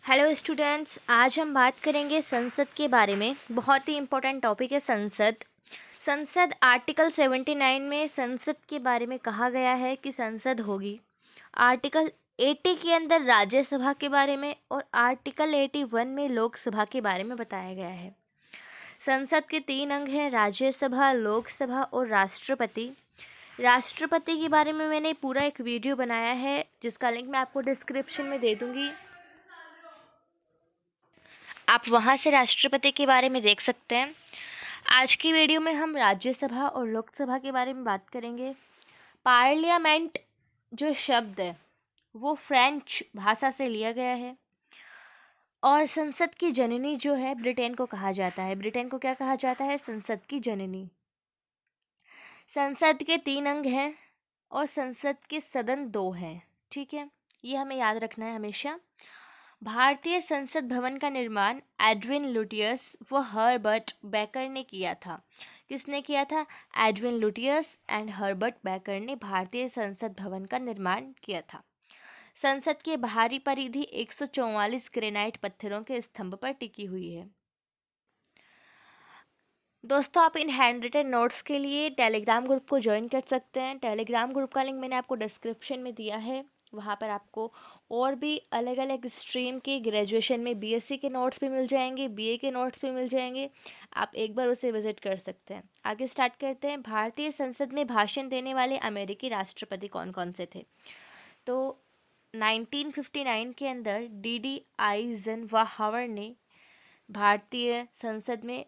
Hello students, आज हम बात करेंगे संसद के बारे में। बहुत ही इम्पोर्टेंट टॉपिक है संसद आर्टिकल 79 में संसद के बारे में कहा गया है कि संसद होगी। आर्टिकल 80 के अंदर राज्यसभा के बारे में और आर्टिकल 81 में लोकसभा के बारे में बताया गया है। संसद के 3 अंग हैं, राज्यसभा, लोकसभा और राष्ट्रपति। राष्ट्रपति के बारे में मैंने पूरा एक वीडियो बनाया है जिसका लिंक मैं आपको डिस्क्रिप्शन में दे दूँगी, आप वहाँ से राष्ट्रपति के बारे में देख सकते हैं। आज की वीडियो में हम राज्यसभा और लोकसभा के बारे में बात करेंगे। पार्लियामेंट जो शब्द है वो फ्रेंच भाषा से लिया गया है और संसद की जननी जो है ब्रिटेन को कहा जाता है। ब्रिटेन को क्या कहा जाता है? संसद की जननी। संसद के 3 अंग हैं और संसद के सदन 2 हैं। ठीक है, ये हमें याद रखना है हमेशा। भारतीय संसद भवन का निर्माण एडविन लुटियस व हर्बर्ट बेकर ने किया था। किसने किया था? Edwin Lutyens and Herbert baker ने भारतीय संसद भवन का निर्माण किया था। संसद की बाहरी परिधि 144 ग्रेनाइट पत्थरों के स्तंभ पर टिकी हुई है। दोस्तों, आप इन हैंड रिटन नोट्स के लिए टेलीग्राम ग्रुप को ज्वाइन कर सकते हैं। टेलीग्राम ग्रुप का लिंक मैंने आपको डिस्क्रिप्शन में दिया है। वहाँ पर आपको और भी अलग अलग स्ट्रीम के ग्रेजुएशन में बीएससी के नोट्स भी मिल जाएंगे, बीए के नोट्स भी मिल जाएंगे। आप एक बार उसे विजिट कर सकते हैं। आगे स्टार्ट करते हैं। भारतीय संसद में भाषण देने वाले अमेरिकी राष्ट्रपति कौन कौन से थे? तो 1959 के अंदर डी आइज़नहोवर ने भारतीय संसद में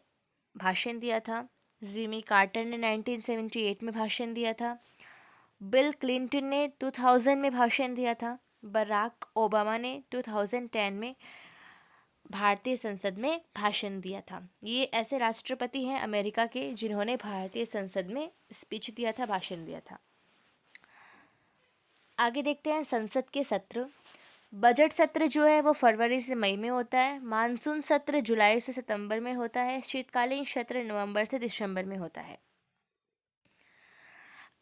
भाषण दिया था। जिमी कार्टर ने 1978 में भाषण दिया था। बिल क्लिंटन ने 2000 में भाषण दिया था। बराक ओबामा ने 2010 में भारतीय संसद में भाषण दिया था। ये ऐसे राष्ट्रपति हैं अमेरिका के जिन्होंने भारतीय संसद में स्पीच दिया था, भाषण दिया था। आगे देखते हैं संसद के सत्र। बजट सत्र जो है वो फरवरी से मई में होता है। मानसून सत्र जुलाई से सितंबर में होता है। शीतकालीन सत्र नवंबर से दिसंबर में होता है।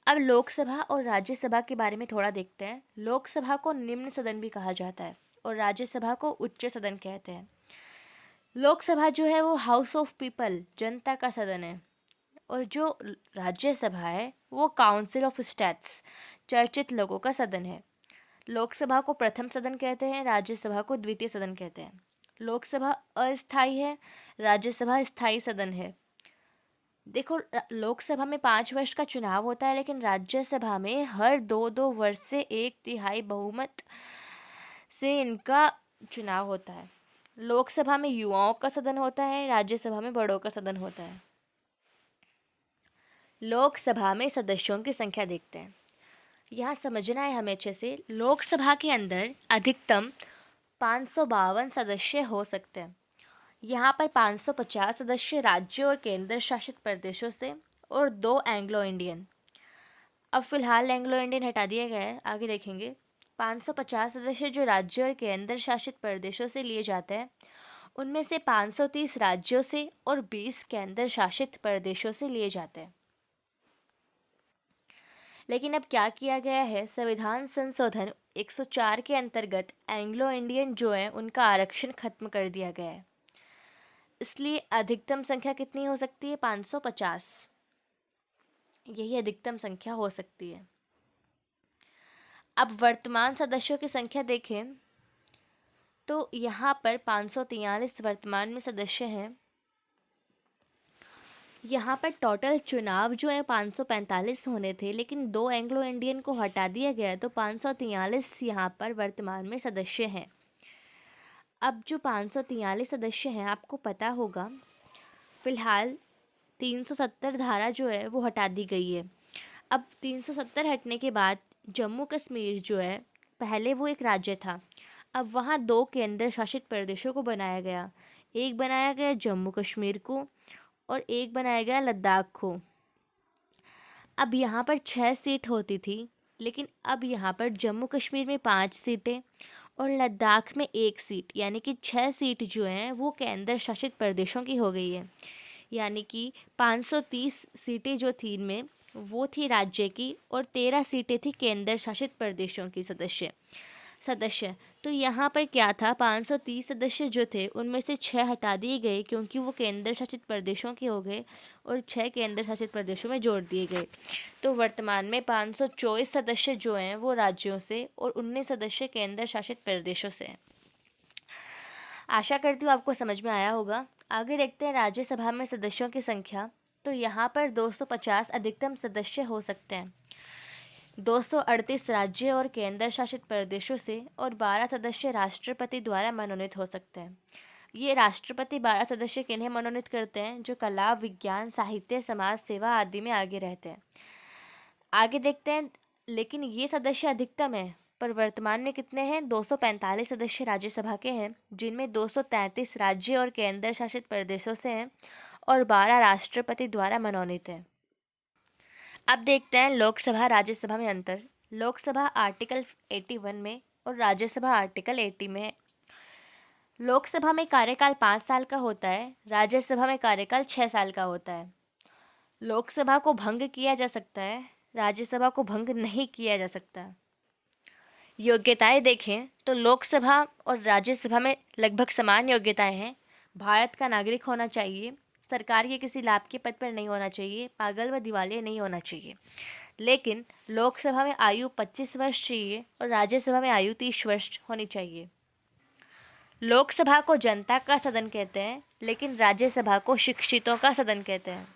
अब लोकसभा और राज्यसभा के बारे में थोड़ा देखते हैं। लोकसभा को निम्न सदन भी कहा जाता है और राज्यसभा को उच्च सदन कहते हैं। लोकसभा जो है वो हाउस ऑफ पीपल, जनता का सदन है, और जो राज्यसभा है वो काउंसिल ऑफ स्टेट्स, चर्चित लोगों का सदन है। लोकसभा को प्रथम सदन कहते हैं, राज्यसभा को द्वितीय सदन कहते हैं। लोकसभा अस्थायी है, राज्यसभा स्थायी सदन है। देखो, लोकसभा में 5 वर्ष का चुनाव होता है, लेकिन राज्यसभा में हर 2-2 वर्ष से 1/3 बहुमत से इनका चुनाव होता है। लोकसभा में युवाओं का सदन होता है, राज्यसभा में बड़ों का सदन होता है। लोकसभा में सदस्यों की संख्या देखते हैं। यहाँ समझना है हमें अच्छे से। लोकसभा के अंदर अधिकतम 552 सदस्य हो सकते हैं। यहाँ पर 550 सदस्य राज्यों और केंद्र शासित प्रदेशों से और 2 एंग्लो इंडियन। अब फिलहाल एंग्लो इंडियन हटा दिया गया है, आगे देखेंगे। 550 सदस्य जो राज्यों और केंद्र शासित प्रदेशों से लिए जाते हैं, उनमें से 530 राज्यों से और 20 केंद्र शासित प्रदेशों से लिए जाते हैं। लेकिन अब क्या किया गया है, संविधान संशोधन 104 के अंतर्गत एंग्लो इंडियन जो है उनका आरक्षण खत्म कर दिया गया है। इसलिए अधिकतम संख्या कितनी हो सकती है? 550। यही अधिकतम संख्या हो सकती है। अब वर्तमान सदस्यों की संख्या देखें तो यहाँ पर 543 वर्तमान में सदस्य हैं। यहाँ पर टोटल चुनाव जो है 545 होने थे, लेकिन 2 एंग्लो इंडियन को हटा दिया गया, तो 543 यहाँ पर वर्तमान में सदस्य हैं। अब जो 543 सदस्य हैं, आपको पता होगा फिलहाल 370 धारा जो है वो हटा दी गई है। अब 370 हटने के बाद जम्मू कश्मीर जो है, पहले वो एक राज्य था, अब वहाँ 2 केंद्र शासित प्रदेशों को बनाया गया। एक बनाया गया जम्मू कश्मीर को और एक बनाया गया लद्दाख को। अब यहाँ पर 6 सीट होती थी, लेकिन अब यहाँ पर जम्मू कश्मीर में 5 सीटें और लद्दाख में 1 सीट, यानी कि 6 सीट जो हैं वो केंद्र शासित प्रदेशों की हो गई है। यानी कि 530 सीटें जो थी इनमें वो थी राज्य की और 13 सीटें थी केंद्र शासित प्रदेशों की सदस्य। सदस्य। तो यहाँ पर क्या था, 530 सदस्य जो थे उनमें से 6 हटा दिए गए क्योंकि वो केंद्र शासित प्रदेशों के हो गए और 6 केंद्र शासित प्रदेशों में जोड़ दिए गए। तो वर्तमान में 524 सदस्य जो हैं वो राज्यों से और 19 सदस्य केंद्र शासित प्रदेशों से हैं। आशा करती हूँ आपको समझ में आया होगा। आगे देखते हैं राज्यसभा में सदस्यों की संख्या। तो यहाँ पर 250 अधिकतम सदस्य हो सकते हैं। 238 राज्य और केंद्र शासित प्रदेशों से और 12 सदस्य राष्ट्रपति द्वारा मनोनीत हो सकते हैं। ये राष्ट्रपति 12 सदस्य किन्हें मनोनीत करते हैं? जो कला, विज्ञान, साहित्य, समाज सेवा आदि में आगे रहते हैं। आगे देखते हैं, लेकिन ये सदस्य अधिकतम है, पर वर्तमान में कितने हैं? 245 सदस्य राज्यसभा के हैं, जिनमें 233 राज्य और केंद्र शासित प्रदेशों से हैं और 12 राष्ट्रपति द्वारा मनोनीत हैं। अब देखते हैं लोकसभा राज्यसभा में अंतर। लोकसभा आर्टिकल 81 में और राज्यसभा आर्टिकल 80 में है। लोकसभा में कार्यकाल 5 साल का होता है, राज्यसभा में कार्यकाल 6 साल का होता है। लोकसभा को भंग किया जा सकता है, राज्यसभा को भंग नहीं किया जा सकता। योग्यताएं देखें तो लोकसभा और राज्यसभा में लगभग समान योग्यताएं हैं। भारत का नागरिक होना चाहिए, सरकार के किसी लाभ के पद पर नहीं होना चाहिए, पागल व दिवालिया नहीं होना चाहिए। लेकिन लोकसभा में आयु 25 वर्ष चाहिए और राज्यसभा में आयु 30 वर्ष होनी चाहिए। लोकसभा को जनता का सदन कहते हैं, लेकिन राज्यसभा को शिक्षितों का सदन कहते हैं।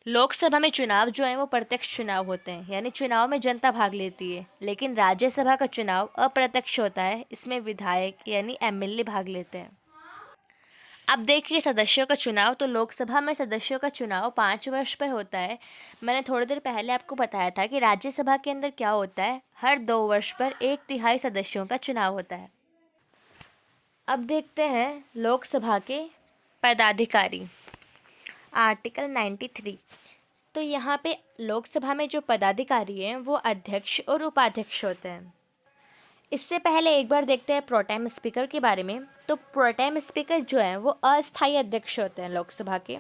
लोकसभा में चुनाव जो है वो प्रत्यक्ष चुनाव होते हैं, यानी चुनाव में जनता भाग लेती है, लेकिन राज्यसभा का चुनाव अप्रत्यक्ष होता है, इसमें विधायक यानी एमएलए भाग लेते हैं। अब देखिए सदस्यों का चुनाव। तो लोकसभा में सदस्यों का चुनाव 5 वर्ष पर होता है। मैंने थोड़ी देर पहले आपको बताया था कि राज्यसभा के अंदर क्या होता है, हर 2 वर्ष पर 1/3 सदस्यों का चुनाव होता है। अब देखते हैं लोकसभा के पदाधिकारी, आर्टिकल 93। तो यहाँ पे लोकसभा में जो पदाधिकारी हैं वो अध्यक्ष और उपाध्यक्ष होते हैं। इससे पहले एक बार देखते हैं प्रोटेम स्पीकर के बारे में। तो प्रोटेम स्पीकर जो है वो अस्थायी अध्यक्ष होते हैं लोकसभा के।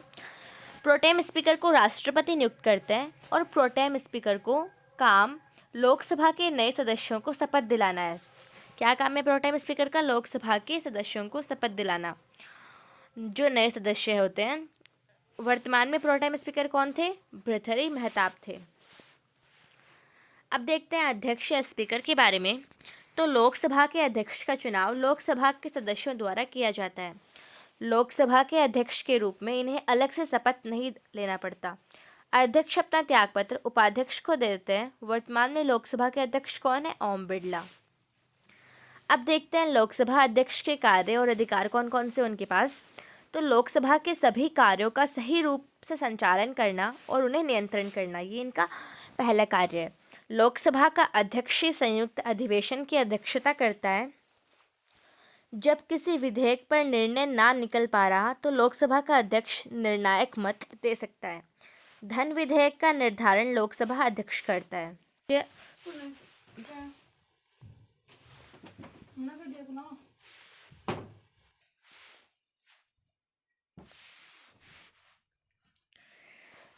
प्रोटेम स्पीकर को राष्ट्रपति नियुक्त करते हैं और प्रोटेम स्पीकर को काम लोकसभा के नए सदस्यों को शपथ दिलाना है। क्या काम है प्रोटेम स्पीकर का? लोकसभा के सदस्यों को शपथ दिलाना, जो नए सदस्य होते हैं। वर्तमान में प्रोटेम स्पीकर कौन थे? भृतहरि महताब थे। अब देखते हैं अध्यक्ष या स्पीकर के बारे में। तो लोकसभा के अध्यक्ष का चुनाव लोकसभा के सदस्यों द्वारा किया जाता है। लोकसभा के अध्यक्ष के रूप में इन्हें अलग से शपथ नहीं लेना पड़ता। अध्यक्ष अपना त्यागपत्र उपाध्यक्ष को देते हैं। वर्तमान में लोकसभा के अध्यक्ष कौन है? ओम बिरला। अब देखते हैं लोकसभा अध्यक्ष के कार्य और अधिकार कौन कौन से उनके पास। तो लोकसभा के सभी कार्यों का सही रूप से संचालन करना और उन्हें नियंत्रण करना, ये इनका पहला कार्य है। लोकसभा का अध्यक्ष संयुक्त अधिवेशन की अध्यक्षता करता है। जब किसी विधेयक पर निर्णय ना निकल पा रहा तो लोकसभा का अध्यक्ष निर्णायक मत दे सकता है। धन विधेयक का निर्धारण लोकसभा अध्यक्ष करता है।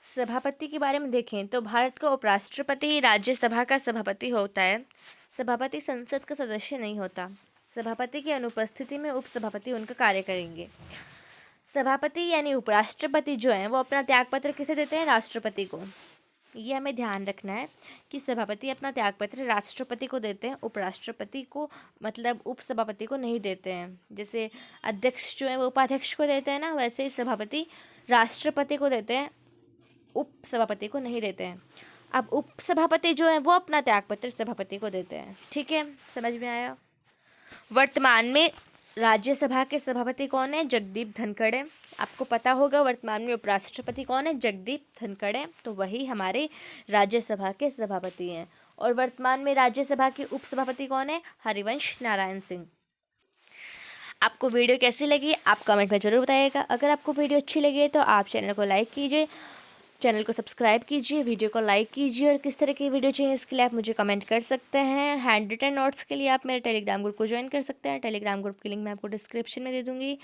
सभापति के बारे में देखें तो भारत का उपराष्ट्रपति राज्यसभा का सभापति होता है। सभापति संसद का सदस्य नहीं होता। सभापति की अनुपस्थिति में उपसभापति उनका कार्य करेंगे। सभापति यानी उपराष्ट्रपति जो हैं वो अपना त्यागपत्र किसे देते हैं? राष्ट्रपति को। ये हमें ध्यान रखना है कि सभापति अपना त्यागपत्र राष्ट्रपति को देते हैं, उपराष्ट्रपति को मतलब उपसभापति को नहीं देते हैं। जैसे अध्यक्ष जो है वो उपाध्यक्ष को देते हैं ना, वैसे ही सभापति राष्ट्रपति को देते हैं, उपसभापति को नहीं देते हैं। अब उपसभापति जो है वो अपना त्यागपत्र सभापति को देते हैं। ठीक है, समझ में आया? वर्तमान में राज्यसभा के सभापति कौन है? जगदीप धनखड़ है। आपको पता होगा वर्तमान में उपराष्ट्रपति कौन है? जगदीप धनखड़ है। तो वही हमारे राज्यसभा के सभापति हैं। और वर्तमान में राज्यसभा के उपसभापति कौन है? हरिवंश नारायण सिंह। आपको वीडियो कैसी लगी आप कमेंट में ज़रूर बताइएगा। अगर आपको वीडियो अच्छी लगी तो आप चैनल को लाइक कीजिए, चैनल को सब्सक्राइब कीजिए, वीडियो को लाइक कीजिए। और किस तरह की वीडियो चाहिए इसके लिए आप मुझे कमेंट कर सकते हैं। हैंड रिटन नोट्स के लिए आप मेरे टेलीग्राम ग्रुप को ज्वाइन कर सकते हैं। टेलीग्राम ग्रुप की लिंक मैं आपको डिस्क्रिप्शन में दे दूँगी।